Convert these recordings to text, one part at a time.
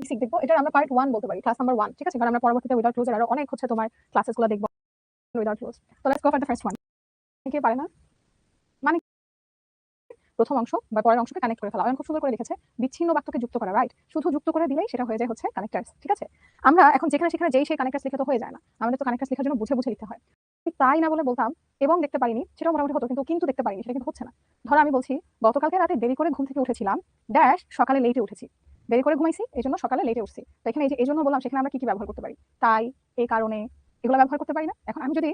Basic দেখবো, এটা আমরা পার্ট 1 বলতে পারি, ক্লাস নাম্বার 1, ঠিক আছে? কারণ আমরা পরবর্তীতে উইদাউট ক্লোজের আরো অনেক হচ্ছে তোমার ক্লাসেসগুলো দেখবো উইদাউট ক্লোজ। তো let's go for the first one. কে পারে না মানে প্রথম অংশ বা পরের অংশকে কানেক্ট করে ফেলা। অয়ন খুব সুন্দর করে লিখেছে বিচ্ছিন্ন বাক্যকে যুক্ত করা, রাইট? শুধু যুক্ত করে দিলেই সেটা হয়ে যায় হচ্ছে কানেক্টার্স, ঠিক আছে? আমরা এখন যেখানে সেখানে যেই সেই কানেক্টার্স লিখে তো হয়ে যায় না, আমাদের তো কানেক্টার্স লেখার জন্য বুঝে বুঝে লিখতে হয়। তাই না বলে বলতাম এবং দেখতে পারিনি, সেটাও মোটামুটি হতো, কিন্তু দেখতে পারিনি, সেটা কিন্তু হচ্ছে না। ধরো আমি বলছি গতকালকে রাতে দেরি করে ঘুম থেকে উঠেছিলাম ড্যাশ সকালে লেটে উঠেছি, দেরি করে ঘুমাইছি এই জন্য সকালে লেটে উঠছি। তো এখানে এই জন্য বললাম, সেখানে আমরা কি কি ব্যবহার করতে পারি? তাই, এই কারণে, এগুলো ব্যবহার করতে পারি না? এখন আমি যদি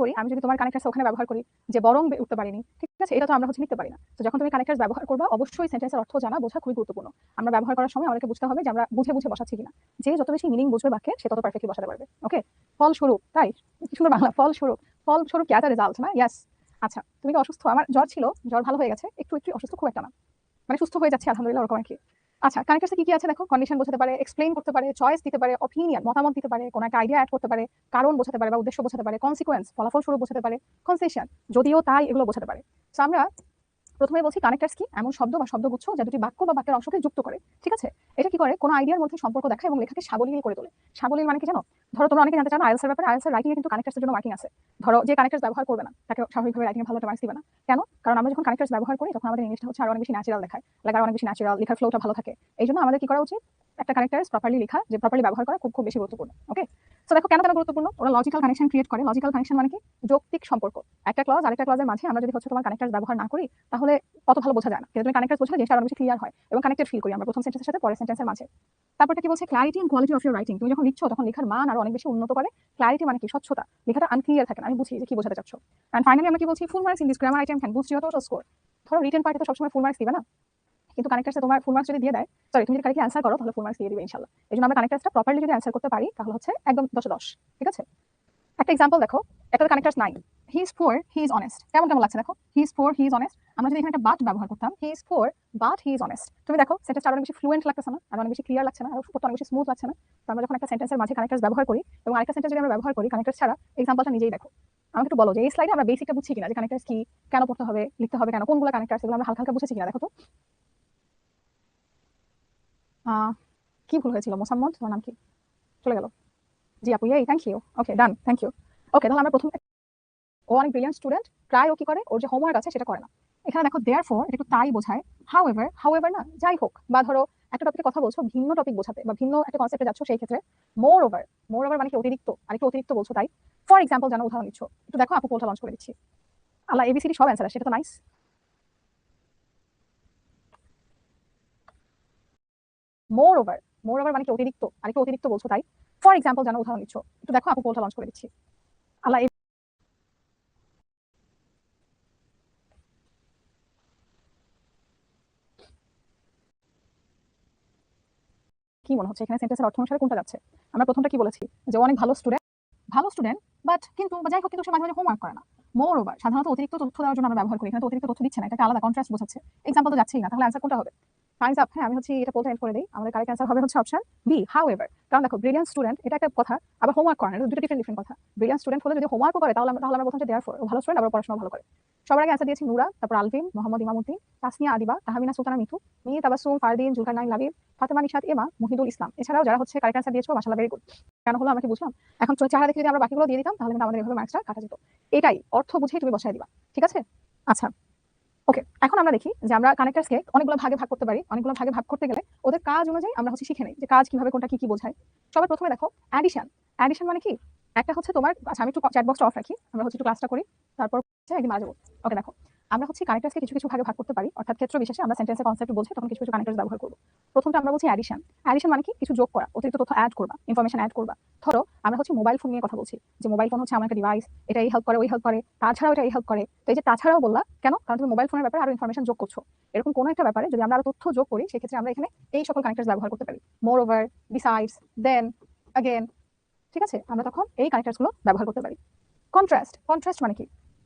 করি, আমি যদি তোমার কানেক্টার্স ওখানে ব্যবহার করি যে বরং উঠতে পারিনি, ঠিক আছে? এটা তো আমরা হচ্ছে লিখতে পারি না। তো যখন তুমি কানেক্টার্স ব্যবহার করবা অবশ্যই সেন্টেন্সের অর্থ জানা বোঝা খুবই গুরুত্বপূর্ণ। আমরা ব্যবহার করার সময় আমাদেরকে বুঝতে হবে যে আমরা বুঝে বুঝে বসাচ্ছি কিনা। যে যত বেশি মিনিং বুঝবে বাক্যে সে তত পারফেক্টলি বসাতে পারবে। ওকে, ফলস্বরূপ, তাই কি সুন্দর বাংলা, ফলস্বরূপ। ফলস্বরূপ কি একটা রেজাল্ট না? ইয়েস। আচ্ছা, তুমি কি অসুস্থ? আমার জ্বর ছিল, জ্বর ভালো হয়ে গেছে, একটু একটু অসুস্থ, খুব একটা না, মানে সুস্থ হয়ে যাচ্ছে আলহামদুলিল্লাহ, ওরকম আর কি। আচ্ছা, কানেক্টার্সে কি কি আছে দেখো, কন্ডিশন বোঝাতে পারে, এক্সপ্লেইন করতে পারে, চয়েস দিতে পারে, অপিনিয়ন মতামত দিতে পারে, কোন একটা আইডিয়া অ্যাড করতে পারে, কারণ বোঝাতে পারে বা উদ্দেশ্য বোঝাতে পারে, কনসিকোয়েন্স ফলাফল স্বরূপ বোঝাতে পারে, কনসেশন যদিও তাই, এগুলো বোঝাতে পারে। তো আমরা প্রথমে বলছি কানেক্টার্স কি এমন শব্দ বা শব্দগুচ্ছ যা দুটি বাক্য বা বাক্যের অংশকে যুক্ত করে, ঠিক আছে? এটা কি করে, কোন আইডিয়ার মধ্যে সম্পর্ক দেখা এবং লেখাকে সাবলীল করে তোলে। সাবলীল মানে কি জানো? ধরো তোমরা অনেকে জানতে চাও আইএলটিএস এর ব্যাপারে, আইএলটিএস এর রাইটিং এ কিন্তু কানেক্টার্সের জন্য মার্কিং আছে। ধরো যে কানেক্টার্স ব্যবহার করবে না তাকে স্বাভাবিকভাবে রাইটিং এ ভালো একটা মার্কস দিবে না। কেন? কারণ আমরা যখন কানেক্টার্স ব্যবহার করি তখন আমাদের ইংলিশটা হচ্ছে আরো অনেক বেশি ন্যাচারাল দেখায়, লেখার অনেক বেশি ন্যাচারাল, লেখার ফ্লোটা ভালো থাকে। এইজন্য আমাদের কি করা উচিত, একটা কানেক্টার্স প্রপারলি লেখা, যে প্রপারলি ব্যবহার করা খুব খুব বেশি গুরুত্বপূর্ণ। ওকে, সো দেখো কেন কেন গুরুত্বপূর্ণ, ওরা লজিক্যাল কানেকশন ক্রিয়েট করে। লজিক্যাল কানেকশন মানে কি? যৌক্তিক সম্পর্ক। একটা ক্লজ আরেকটা ক্লজের মাঝে আমরা যদি হচ্ছে তোমার কানেক্টার্স ব্যবহার না করি তাহলে অত ভালো বোঝা যায় না। কিন্তু তুমি কানেক্টার্স বোঝালে জিনিসটা আরো বেশি ক্লিয়ার হয় এবং কানেক্টেড ফিল করি আমরা প্রথম সেন্টেন্সের সাথে পরের সেন্টেন্সের মাঝে। তারপরটা কি বলছে, clarity and quality of your writing. তুমি যখন লিখছো তখন লেখার মান আরো অনেক বেশি উন্নত করে। ক্লারিটি মানে কি? স্বচ্ছতা, লেখাটা আনক্লিয়ার থাকে না, আমি বুঝি যে কি বোঝাতে চাচ্ছ। এন্ড ফাইনালি আমরা কি বলছি, full marks in this grammar item can boost your total score. ধরো রিটেন পার্টে তো সবসময় ফুল মার্কস দিবে না, কিন্তু কানেক্টার্সে তোমার ফুল মার্কস যদি দিয়ে দেয়, সরি তুমি যদি কারেক্টলি অ্যান্সার করো তাহলে ফুল মার্কস দিয়ে দিবে ইনশাআল্লাহ। এইজন্য আমরা কানেক্টার্সটা প্রপারলি যদি অ্যান্সার করতে পারি তাহলে হচ্ছে একদম 10 এ 10, ঠিক আছে? একটা এক্সাম্পল দেখো, একটা কানেক্টার্স নাই, he is poor he is honest. কেমন কেমন লাগছে দেখো, he is poor he is honest. আমরা যদি এখানে একটা বাট ব্যবহার করতাম, he is poor but he is honest, তুমি দেখো সেন্টেন্সটা আরো অনেক বেশি ফ্লুয়েন্ট লাগছে না, আরো অনেক বেশি ক্লিয়ার লাগছে না, আর অনেক বেশি স্মুথ লাগছে না? তো আমরা যখন একটা সেন্টেন্সের মাঝে কানেক্টার্স ব্যবহার করি এবং আরেকটা সেন্টেন্স যদি আমরা ব্যবহার করি কানেক্টার্স ছাড়া, এক্সাম্পলটা নিজেই দেখো। আমাকে একটু বলো যে এই স্লাইডে আমরা বেসিকটা বুঝছি কিনা, যে কানেক্টার্স কি, কেন পড়তে হবে, লিখতে হবে কেন, কোনগুলো কানেক্টার্স, এগুলো আমরা হালকা হালকা বুঝেছি কিনা দেখো তো। কি ভুল হয়েছিল? মোসাম্মদ, তোমার নাম কি? চলে গেল। জি আপু, এই thank you. Okay done, thank you. Okay, তাহলে আমরা প্রথম, ও অনেক ব্রিলিয়ান্ট স্টুডেন্ট, প্রায় ও কি করে, ওর যে হোমওয়ার্ক আছে সেটা করে না। এখানে দেখো দেয়ারফর, এটা একটু তাই বোঝায়। হাউএভার, হাউএভার না, যাই হোক, বা ধরো একটা টপিকে কথা বলছো, ভিন্ন টপিক বোঝাতে বা ভিন্ন একটা কনসেপ্টে যাচ্ছ, সেই ক্ষেত্রে মোর ওভার, মোর ওভার মানে কি? অতিরিক্ত, আর একটু অতিরিক্ত বলছো তাই। ফর এক্সাম্পল জানো, উদাহরণ দিচ্ছ, একটু দেখো আপু পোলটা লঞ্চ করে দিচ্ছি। আল্লাহ, এবিসিডি সব অ্যান্সার, সেটা তো নাইস। মোর ওভার, মোর ওভার মানে কি? অতিরিক্ত, আর একটু অতিরিক্ত বলছো তাই। ফর এক্সাম্পল জানো, উদাহরণ দিচ্ছ, একটু দেখো আপু পোলটা লঞ্চ করে দিচ্ছি। আল্লাহ, কি মনে হচ্ছে এখানে সেন্টেন্সের অর্থ অনুসারে কোনটা যাচ্ছে? আমরা প্রথমটা কি বলেছি, যে ও অনেক ভালো স্টুডেন্ট, ভালো স্টুডেন্ট, বাট কিন্তু বা যাই হোক, কিন্তু সে মাঝে মাঝে হোমওয়ার্ক করে না। মোর ওভার সাধারণত অতিরিক্ত তথ্য দেওয়ার জন্য আমরা ব্যবহার করি, এখানে তো অতিরিক্ত তথ্য দিচ্ছে না, এটা আলাদা কন্ট্রাস্ট বোঝাচ্ছে। এক্সাম্পল তো যাচ্ছেই না, তাহলে অ্যান্সার কোনটা হবে? Times up. হ্যাঁ, আমি হচ্ছে এটা বলতে এন্ড করে দিই, আমাদের কারেক্ট অ্যান্সার হবে হচ্ছে অপশন বি, হাউ এভার। কারণ দেখো ব্রিলিয়ান্ট স্টুডেন্ট এটা একটা কথা, আবার হোমওয়ার্ক করে না, এটা দুটো ডিফারেন্ট ডিফারেন্ট কথা। ব্রিলিয়ান্ট স্টুডেন্ট হলে যদি হোমওয়ার্কও করে তাহলে আমরা বলতাম যে দেয়ারফর ও ভালো স্টুডেন্ট, আবার পড়াশোনা ভালো করে। সবার আগে অ্যান্সার দিয়েছি নুরা, তারপর আলভিন, মোহাম্মদ ইমামউদ্দিন, তাসনিয়া আদিবা, তাহমিনা সুলতানা মিঠু, মিহি তাবাসসুম, ফারদিন, জুলকারনাইন লাবিব, ফাতেমা নিশাত এমা, মুহিদুল ইসলাম। এছাড়াও যারা হচ্ছে কারেক্ট অ্যান্সার দিয়েছো মাশাআল্লাহ, ভেরি গুড। কেন হলো আমাকে বুঝলাম। এখন চেহারা দেখে যদি আমরা বাকিগুলো দিয়ে দিতাম তাহলে কিন্তু আমাদের এভাবে মার্কসটা কাটা যেত। এটাই অর্থ বুঝেই তুমি বসায় দিবা, ঠিক আছে? আচ্ছা, ওকে, এখন আমরা দেখি যে আমরা কানেক্টার্সকে অনেকগুলো ভাগে ভাগ করতে পারি। অনেকগুলো ভাগে ভাগ করতে গেলে ওদের কাজ অনুযায়ী আমরা হচ্ছে শিখে নেই যে কাজ কিভাবে, কোনটা কি কি বোঝায়। সবার প্রথমে দেখো অ্যাডিশন। অ্যাডিশন মানে কি? একটা হচ্ছে তোমার, আচ্ছা আমি একটু চ্যাট বক্সটা অফ রাখি, আমরা হচ্ছে একটু ক্লাসটা করি, তারপর হচ্ছে একদিন মারা যাবো। ওকে দেখো, আমরা হচ্ছে কানেক্টার্সকে কিছু কিছু ভাগে ভাগ করতে পারি, অর্থাৎ ক্ষেত্র বিশেষে আমরা সেন্টেন্সের কনসেপ্ট বলছি তখন কিছু কিছু কানেক্টার্স ব্যবহার করবো। প্রথমটা আমরা বলছি অ্যাডিশন। অ্যাডিশন মানে কি? কিছু যোগ করা, অতিরিক্ত তথ্য অ্যাড করবা, ইনফরমেশন অ্যাড করবা। ধরো আমরা হচ্ছে মোবাইল ফোন নিয়ে কথা বলছি, যে মোবাইল ফোন হচ্ছে আমার একটা ডিভাইস, এটা এই হেল্প করে ওই হেল্প করে, তাছাড়াও এটা এই হেল্প করে। তো এই যে তাছাড়াও বললা কেন? কারণ তুমি মোবাইল ফোনের ব্যাপারে আরো ইনফরমেশন যোগ করছো। এরকম কোনো একটা ব্যাপারে যদি আমরা আরো তথ্য যোগ করি সেক্ষেত্রে আমরা এখানে এই সকল কানেক্টার্স ব্যবহার করতে পারি। মোর ওভার, বিসাইডস, দেন, अगेन, ঠিক আছে? আমরা তখন এই কানেক্টার্স গুলো ব্যবহার করতে পারি। কন্ট্রাস্ট। কন্ট্রাস্ট মানে কি?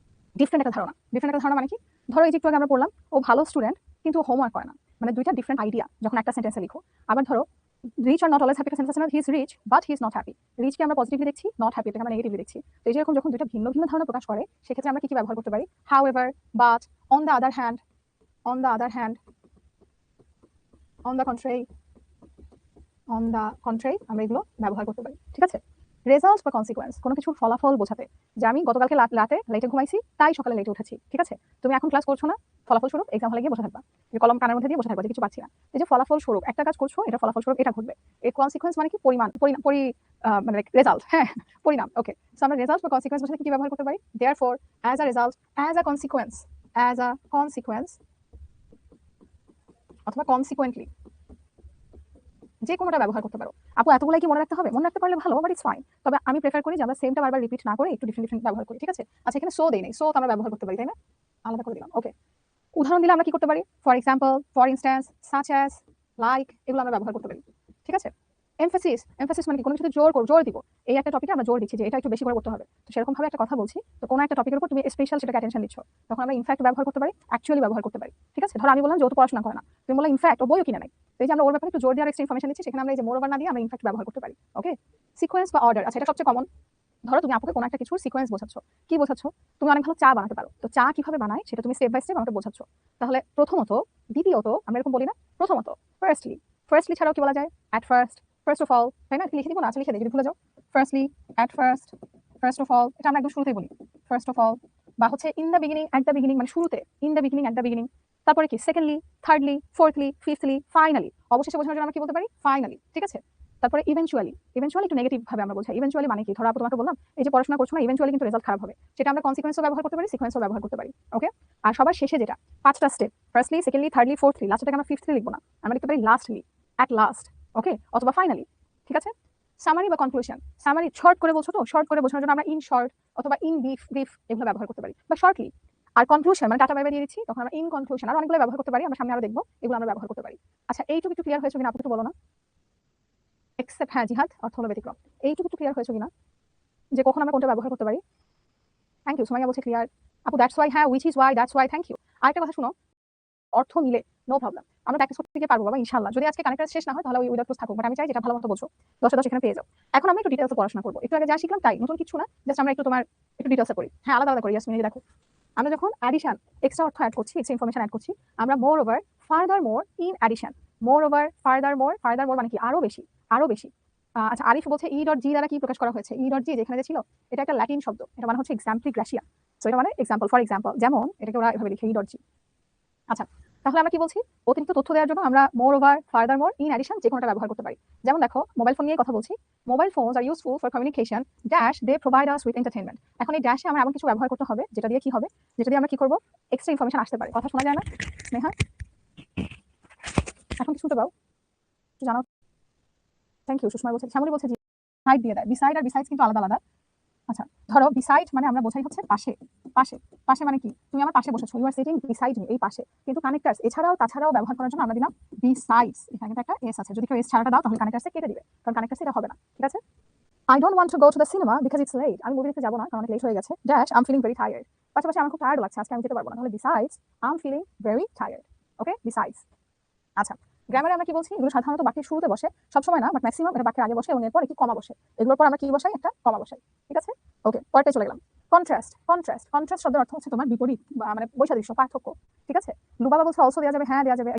ডিফারেন্ট একটা ধারণা। ডিফারেন্ট একটা ধারণা মানে কি? ধরো এই যে একটু আগে আমরা পড়লাম ও ভালো স্টুডেন্ট কিন্তু হোমওয়ার্ক করে না, মানে দুইটা ডিফারেন্ট আইডিয়া যখন একটা সেন্টেন্সে লিখো। আবার ধরো rich are not always happy, একটা সেন্টেন্স আছে না, he is rich but he is not happy. রিচকে আমরা পজিটিভলি দেখছি, নট হ্যাপি আমরা নেগেটিভলি দেখছি। তো এই যে এরকম যখন দুইটা ভিন্ন ভিন্ন ধারণা প্রকাশ করে সেক্ষেত্রে আমরা কি কি ব্যবহার করতে পারি? How ever, but, on the other hand, on the other hand, on the contrary, on the contrary আমরা এগুলো ব্যবহার করতে পারি। ঠিক আছে? রেজাল্ট বা কনসিকোয়েন্স কোনো কিছুর ফলাফল বোঝাতে, যে আমি গতকালকে রাতে লেটে ঘুমাইছি তাই সকালে লেটে উঠেছি। ঠিক আছে? তুমি এখন ক্লাস করছো না, ফলাফল স্বরূপ এক্সাম হলে গিয়ে বসে থাকবা, যে কলম কানের মধ্যে দিয়ে বসে থাকবা যে কিছু পাচ্ছি না। এই যে ফলাফল স্বরূপ একটা কাজ করছো, এটা ফলাফল স্বরূপ এটা ঘটবে। এই কনসিকোয়েন্স মানে কি পরিমাণ, মানে রেজাল্ট। হ্যাঁ, পরিণাম। ওকে, সো আমরা রেজাল্ট বা কনসিকোয়েন্স বোঝাতে কি ব্যবহার করতে পারি? Therefore as a result, as a consequence, অথবা কনসিকুয়েন্টলি, যে কোনোটা ব্যবহার করতে পারো। আপু এতগুলাই কি মনে রাখতে হবে? মনে রাখতে পারলে ভালো, বাট ইটস ফাইন। তবে আমি প্রেফার করি যে আমরা সেমটা বারবার রিপিট না করে একটু ডিফারেন্ট ব্যবহার করি। ঠিক আছে? আচ্ছা, এখানে সো দেই নাই, সো তো আমরা ব্যবহার করতে পারি, তাই না? আলাদা করে দিলাম। ওকে, উদাহরণ দিলে আমরা কি করতে পারি? For example, for instance, such as, like, এগুলো আমরা ব্যবহার করতে পারি। ঠিক আছে? এমফাসিস মানে কি? কোনো কিছুতে জোর দিব। এই একটা টপিকে আমরা জোর দিচ্ছি যে এটা একটু বেশি করে করতে হবে। তো সেরকম ভাবে একটা কথা বলছি, তো কোনো একটা টপিকের উপর তুমি স্পেশাল সেটাকে অ্যাটেনশন দিচ্ছ, তখন আমরা ইনফ্যাক্ট ব্যবহার করতে পারি, অ্যাকচুয়ালি ব্যবহার করতে পারি। ঠিক আছে? ধরো আমি বললাম যে ও তো পড়াশোনা করে না, তুমি বললে ইনফ্যাক্ট ও বইও কিনে নাই। তো এই যে আমরা ওর ব্যাপারে একটু জোর দেওয়ার এক্সট্রা ইনফরমেশন দিচ্ছি, সেখানে আমরা এই যে মোর ওভার না দিয়ে আমরা ইনফ্যাক্ট ব্যবহার করতে পারি। ওকে, সিকোয়েন্স বা অর্ডার। আচ্ছা, এটা সবচেয়ে কমন। ধরো তুমি আপুকে কোনো একটা কিছুর সিকোয়েন্স বোঝাচ্ছ। কি বোঝাচ্ছ? তুমি অনেক ভালো চা বানাতে পারো, তো চা কিভাবে বানায় সেটা তুমি স্টেপ বাই স্টেপ আমাকে বোঝাচ্ছ। তাহলে প্রথমত, দ্বিতীয়ত, আমরা এরকম বলি না? প্রথমত, ফার্স্টলি ছাড়াও কি বলা যায়? At first, first of all, তাই না? লিখে দিব না? আচ্ছা, লিখে দিই যদি ভুলে যাও। Firstly, at first, first of all, এটা আমরা একদম শুরুতেই বলি, ফার্স্ট অফ অল। বা হচ্ছে in the beginning, at the beginning, মানে শুরুতে, in the beginning, at the beginning. তারপরে কি? Secondly, thirdly, fourthly, fifthly, finally. অবশেষে বোঝানোর জন্য আমরা কি বলতে পারি? ফাইনালি। ঠিক আছে? তারপরে ইভেনচুয়ালি একটু নেগেটিভ ভাবে আমরা বোঝাই। ইভেনচুয়ালি মানে কি? ধরো আপু তোমাকে বললাম এই যে পড়াশোনা করছো না, ইভেনচুয়ালি কিন্তু রেজাল্ট খারাপ হবে, সেটা আমরা কনসিকোয়েন্সও ব্যবহার করতে পারি, সিকোয়েন্সও ব্যবহার করতে পারি। ওকে, আর সবার শেষে যেটা, পাঁচটা step, firstly, secondly, thirdly, fourthly, লাস্টটাকে আমরা ফিফথলি লিখবো না, আমরা লিখতে পারি লাস্টলি, অ্যাট লাস্ট। ওকে, অথবা ফাইনালি। ঠিক আছে? সামারি বা কনক্লুশন। সামারি শর্ট করে বলছো, তো শর্ট করে বোঝানোর জন্য আমরা ইন শর্ট অথবা ইন ব্রিফ এগুলো ব্যবহার করতে পারি, বা শর্টলি। আর কনক্লুশন মানে টাটা বাই বাই দিয়ে দিচ্ছি, তখন আমরা ইন কনক্লুশন, আর অনেকগুলো ব্যবহার করতে পারি, আমরা সামনে আরো দেখবো, এগুলো আমরা ব্যবহার করতে পারি। আচ্ছা, এইটুকু একটু ক্লিয়ার হয়েছে কিনা আপু একটু বলো না? এক্সেপ্ট, হ্যাঁ, জিহাদ অর্থ হলো ব্যতিক্রম। এইটুকু একটু ক্লিয়ার হয়েছে কিনা যে কখন আমরা কোনটা ব্যবহার করতে পারি? থ্যাংক ইউ, সুমাইয়া বলছে ক্লিয়ার। আপু দ্যাটস ওয়াই, হ্যাঁ, which is why, that's why, thank you. আরেকটা কথা শুনো, অর্থ মিলে নো প্রবলেম, আমরা প্র্যাকটিস করতে গিয়ে পারবো বাবা ইনশাআল্লাহ। যদি আজকে কানেক্টার শেষ না হয় তাহলে ওই উইদাউট ক্লোজ থাকুক, বাট আমি চাই যেটা ভালো মতো বলছো 10 এখানে পেয়ে যাও। এখন আমরা একটু ডিটেলসে পড়াশোনা করবো, একটু আগে যা শিখলাম তাই, নতুন কিছু না, জাস্ট আমরা একটু ডিটেলসে করি। হ্যাঁ, আলাদা আলাদা করি। ইয়াসমিন, দেখো, আমরা যখন অ্যাডিশন, এক্সট্রা অর্থ অ্যাড করছি, এক্সট্রা ইনফরমেশন অ্যাড করছি, আমরা moreover, furthermore, in addition, moreover, furthermore মানে কি? আরো বেশি, আরো বেশি। আচ্ছা, আরিফ বলছে ই ডট জি দ্বারা কি প্রকাশ করা হয়েছে? ই ডট জি যেখানে যে ছিল, এটা একটা ল্যাটিন শব্দ, এটা মানে হচ্ছে এক্সাম্পলি গ্রাসিয়া। সো এটা মানে এক্সাম্পল, ফর এক্সাম্পল, যেমন এটাকে ওরা এভাবে লিখে ই ডট জি। আচ্ছা, তাহলে আমরা কি বলছি? অতিরিক্ত তথ্য দেওয়ার জন্য আমরা moreover, furthermore, in addition যে কোনোটা ব্যবহার করতে পারি। যেমন দেখো, মোবাইল ফোন নিয়ে কথা বলছি, mobile phones are useful for communication dash they provide us with entertainment. এখন এই ড্যাশে আমরা এমন কিছু ব্যবহার করতে হবে যেটা দিয়ে কি হবে, যেটা দিয়ে আমরা কি করবো, এক্সট্রা ইনফরমেশন আসতে পারে। কথা শোনা যায় না স্নেহা? এখন কি শুনতে পাও? একটু জানাও। Thank you. সুষমা বলছে, শ্যামলী বলছে জি, সাইড দিয়ে দেয়। বিসাইড আর বিসাইডস কিন্তু আলাদা আলাদা। আচ্ছা, ধরো বিসাইড মানে আমরা বোঝাই হচ্ছে পাশে, পাশে, পাশে মানে কি? তুমি আমার পাশে বসেছো, you are sitting beside me, এই পাশে। কিন্তু কানেক্টার্স এছাড়াও তাছাড়াও ব্যবহার করার জন্য আমরা দিলাম বিসাইডস, এখানে কিন্তু একটা এস আছে, যদি কেউ এস ছাড়াটা দাও তাহলে কানেক্টার্সে কেটে দিবে, কারণ কানেক্টার্সে এটা হবে না। ঠিক আছে? I don't want to go to the cinema because it's late, আমি মুভি দেখতে যাবো না কারণ অনেক লেট হয়ে গেছে, dash I am feeling very tired, পাশাপাশি আমার খুব টায়ার্ড লাগছে, আজকে আমি যেতে পারবো না, তাহলে besides I am feeling very tired. Okay, besides. আচ্ছা, গ্রামারে আমরা কি বলছি? এগুলো সাধারণত বাক্যের শুরুতে বসে, সবসময় না, বাট ম্যাক্সিমাম এটা বাক্যের আগে বসে এবং এরপর একটি কমা বসে। এগুলোর পর আমরা কি বসাই? একটা কমা বসাই। ঠিক আছে? ওকে, পরেরটায় চলে গেলাম। কন্ট্রাস্ট শব্দের অর্থ হচ্ছে তোমার বিপরীত, বা মানে বৈসাদৃশ্য, পার্থক্য। ঠিক আছে? লুবাবা বলছে অলসো দেওয়া যাবে, হ্যাঁ দেওয়া যাবে।